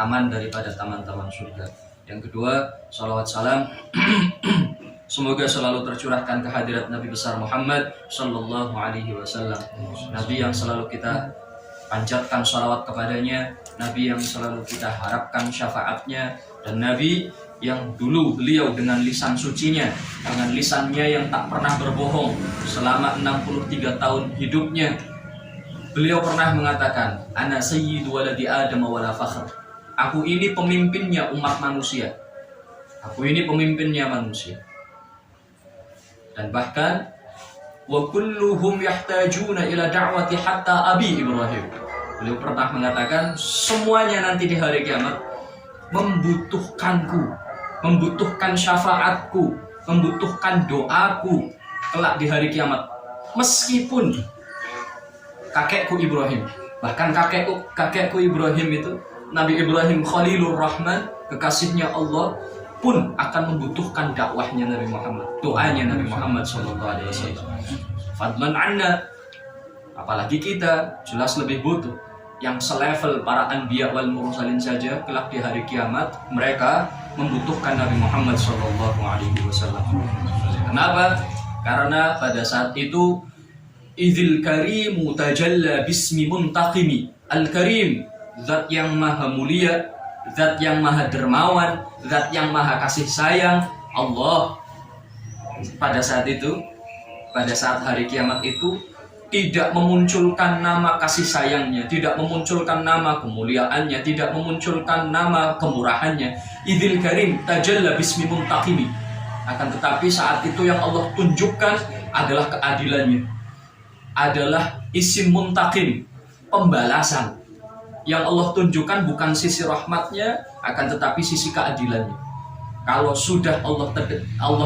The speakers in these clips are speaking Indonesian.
taman daripada taman-taman surga. Yang kedua, salawat salam semoga selalu tercurahkan kehadirat Nabi besar Muhammad Sallallahu Alaihi Wasallam, Nabi yang selalu kita panjatkan salawat kepadanya, Nabi yang selalu kita harapkan syafaatnya, dan Nabi yang dulu beliau dengan lisan sucinya, dengan lisannya yang tak pernah berbohong selama 63 tahun hidupnya, beliau pernah mengatakan, ana sayyidu waladi Adam wala fakhr. Aku ini pemimpinnya umat manusia. Aku ini pemimpinnya manusia. Dan bahkan wa kulluhum yahtajuna ila da'wati hatta abi Ibrahim. Beliau pernah mengatakan, semuanya nanti di hari kiamat membutuhkanku, membutuhkan syafaatku, membutuhkan doaku kelak di hari kiamat. Meskipun kakekku Ibrahim, bahkan kakekku Ibrahim itu, Nabi Ibrahim Khalilur Rahman, kekasihnya Allah, pun akan membutuhkan dakwahnya Nabi Muhammad, doanya Nabi Muhammad SAW. Fadlan anna, apalagi kita jelas lebih butuh. Yang selevel para anbiya wal mursalin saja kelak di hari kiamat mereka membutuhkan Nabi Muhammad SAW. Kenapa? Karena pada saat itu idzil karimu tajalla bismi muntaqimi. Al-Karim, zat yang maha mulia, zat yang maha dermawan, zat yang maha kasih sayang, Allah. Pada saat itu, pada saat hari kiamat itu, tidak memunculkan nama kasih sayangnya, tidak memunculkan nama kemuliaannya, tidak memunculkan nama kemurahannya. Idzil karim tajalla bismi muntaqimi. Akan tetapi saat itu yang Allah tunjukkan adalah keadilannya, adalah isim muntaqim, pembalasan. Yang Allah tunjukkan bukan sisi rahmatnya, akan tetapi sisi keadilannya. Kalau sudah Allah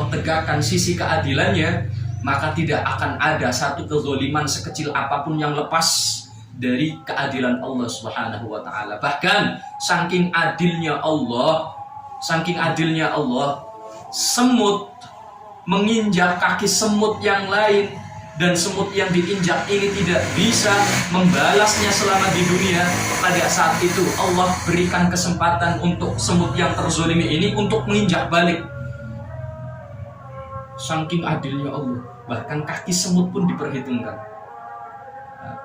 tegakkan sisi keadilannya, maka tidak akan ada satu kezaliman sekecil apapun yang lepas dari keadilan Allah Subhanahu wa taala. Bahkan saking adilnya Allah, semut menginjak kaki semut yang lain, dan semut yang diinjak ini tidak bisa membalasnya selama di dunia. Pada saat itu Allah berikan kesempatan untuk semut yang terzolimi ini untuk menginjak balik. Saking adilnya Allah, bahkan kaki semut pun diperhitungkan. Nah,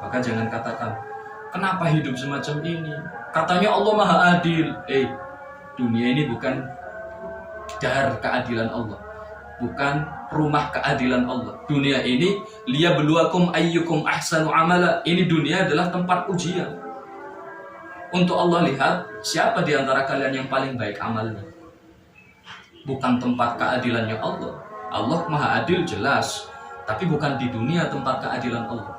maka jangan katakan, kenapa hidup semacam ini? Katanya Allah maha adil. Dunia ini bukan dar keadilan Allah, bukan rumah keadilan Allah. Dunia ini liyabluwakum ayyukum ahsanu amala. Ini dunia adalah tempat ujian. Untuk Allah lihat siapa di antara kalian yang paling baik amalnya. Bukan tempat keadilannya Allah. Allah maha adil jelas, tapi bukan di dunia tempat keadilan Allah.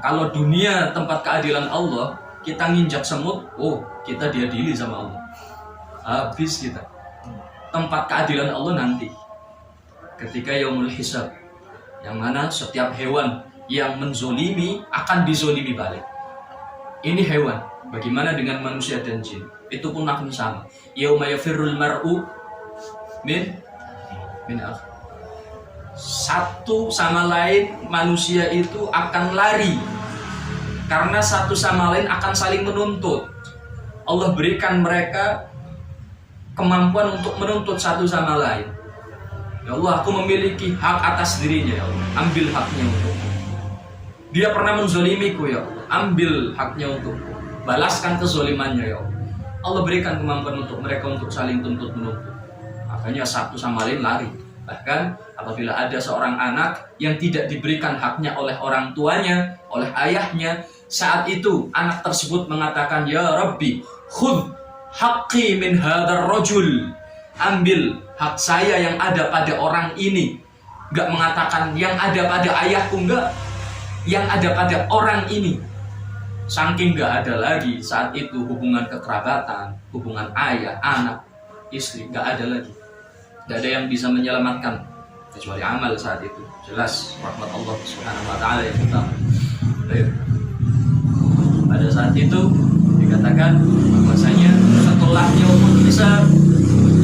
Kalau dunia tempat keadilan Allah, kita nginjak semut, kita diadili sama Allah, habis kita. Tempat keadilan Allah nanti ketika yaumul hisab, yang mana setiap hewan yang menzolimi akan dizolimi balik. Ini hewan, bagaimana dengan manusia dan jin? Itu pun akan sama. Yauma yafirrul mar'u min akh. Satu sama lain manusia itu akan lari, karena satu sama lain akan saling menuntut. Allah berikan mereka kemampuan untuk menuntut satu sama lain. Ya Allah, aku memiliki hak atas dirinya, ya Allah, ambil haknya untukku. Dia pernah menzolimiku, ya Allah, ambil haknya untukku, balaskan kezolimannya, ya Allah. Allah berikan kemampuan untuk mereka untuk saling tuntut menuntut. Makanya satu sama lain lari. Bahkan apabila ada seorang anak yang tidak diberikan haknya oleh orang tuanya, oleh ayahnya, saat itu anak tersebut mengatakan, ya Rabbi, khudh haqqi min hadzal rajul. Ambil hak saya yang ada pada orang ini. Enggak mengatakan yang ada pada ayahku, enggak, yang ada pada orang ini. Saking enggak ada lagi saat itu hubungan kekerabatan, hubungan ayah, anak, istri, enggak ada lagi. Enggak ada yang bisa menyelamatkan kecuali amal saat itu. Jelas rahmat Allah Subhanahu wa taala yang utama. Pada saat itu dikatakan bahwasanya setelah yaumul hisab,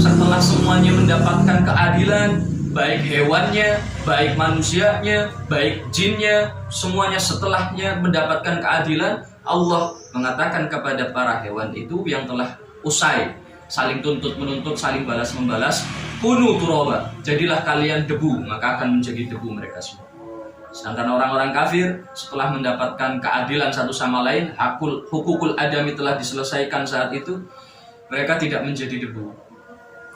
setelah semuanya mendapatkan keadilan, baik hewannya, baik manusianya, baik jinnya, semuanya setelahnya mendapatkan keadilan, Allah mengatakan kepada para hewan itu yang telah usai saling tuntut menuntut, saling balas membalas, kunu turaba, jadilah kalian debu, maka akan menjadi debu mereka semua. Sedangkan orang-orang kafir setelah mendapatkan keadilan satu sama lain, hukukul adami telah diselesaikan saat itu, mereka tidak menjadi debu.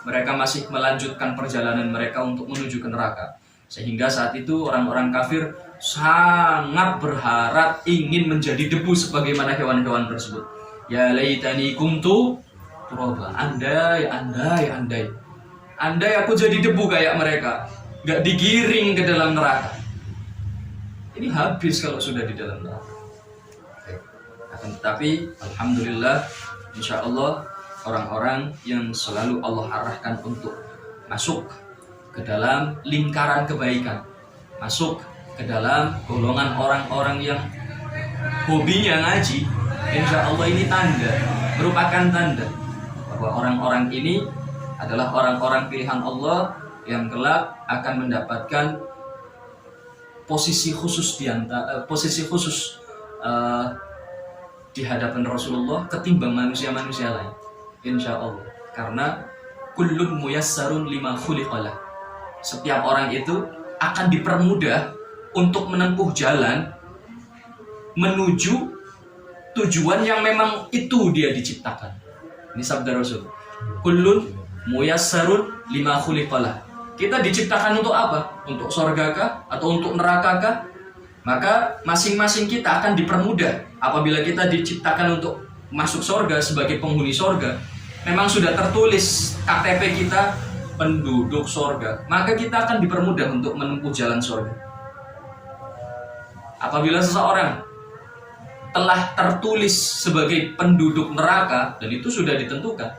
Mereka masih melanjutkan perjalanan mereka untuk menuju ke neraka. Sehingga saat itu orang-orang kafir sangat berharap ingin menjadi debu sebagaimana hewan-hewan tersebut. Ya laitani kuntu turaba. Andai aku jadi debu kayak mereka, gak digiring ke dalam neraka. Ini habis kalau sudah di dalam neraka. Akan tetapi alhamdulillah, insya Allah orang-orang yang selalu Allah arahkan untuk masuk ke dalam lingkaran kebaikan, masuk ke dalam golongan orang-orang yang hobinya ngaji, insya Allah ini tanda, merupakan tanda bahwa orang-orang ini adalah orang-orang pilihan Allah yang kelak akan mendapatkan posisi khusus di hadapan Rasulullah ketimbang manusia-manusia lain, insya Allah. Karena kullun muyassarun lima khuliqalah, setiap orang itu akan dipermudah untuk menempuh jalan menuju tujuan yang memang itu dia diciptakan. Ini sabda Rasul. Kullun muyassarun lima khuliqalah. Kita diciptakan untuk apa? Untuk surga kah? Atau untuk neraka kah? Maka masing-masing kita akan dipermudah. Apabila kita diciptakan untuk masuk surga sebagai penghuni surga, memang sudah tertulis KTP kita penduduk surga, maka kita akan dipermudah untuk menempuh jalan surga. Apabila seseorang telah tertulis sebagai penduduk neraka, dan itu sudah ditentukan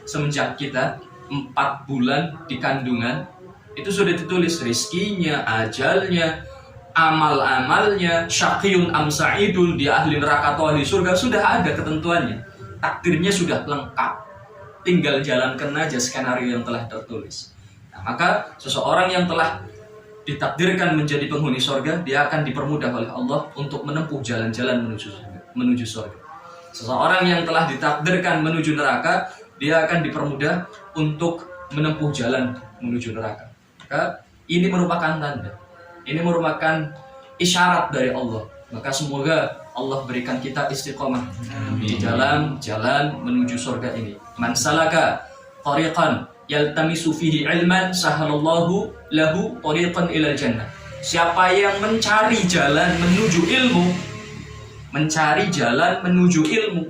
semenjak kita 4 bulan di kandungan, itu sudah ditulis rizkinya, ajalnya, amal-amalnya, syaqiyun am sa'idun, dia ahli neraka atau ahli surga, sudah ada ketentuannya. Takdirnya sudah lengkap, tinggal jalankan aja skenario yang telah tertulis. Nah, maka seseorang yang telah ditakdirkan menjadi penghuni surga, dia akan dipermudah oleh Allah untuk menempuh jalan-jalan menuju surga. Seseorang yang telah ditakdirkan menuju neraka, dia akan dipermudah untuk menempuh jalan menuju neraka. Maka ini merupakan tanda, ini merupakan isyarat dari Allah. Maka semoga Allah berikan kita istiqomah di dalam jalan menuju surga ini. Man salaka tariqan yaltamisu fihi ilman sahalallahu lahu tariqan ilal jannah. Siapa yang mencari jalan menuju ilmu,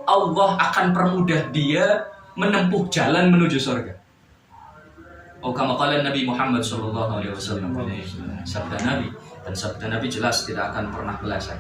Allah akan permudah dia menempuh jalan menuju surga. Oh, kama qala Nabi Muhammad sallallahu alaihi wasallam. Sabda Nabi, dan sabda Nabi jelas tidak akan pernah meleset.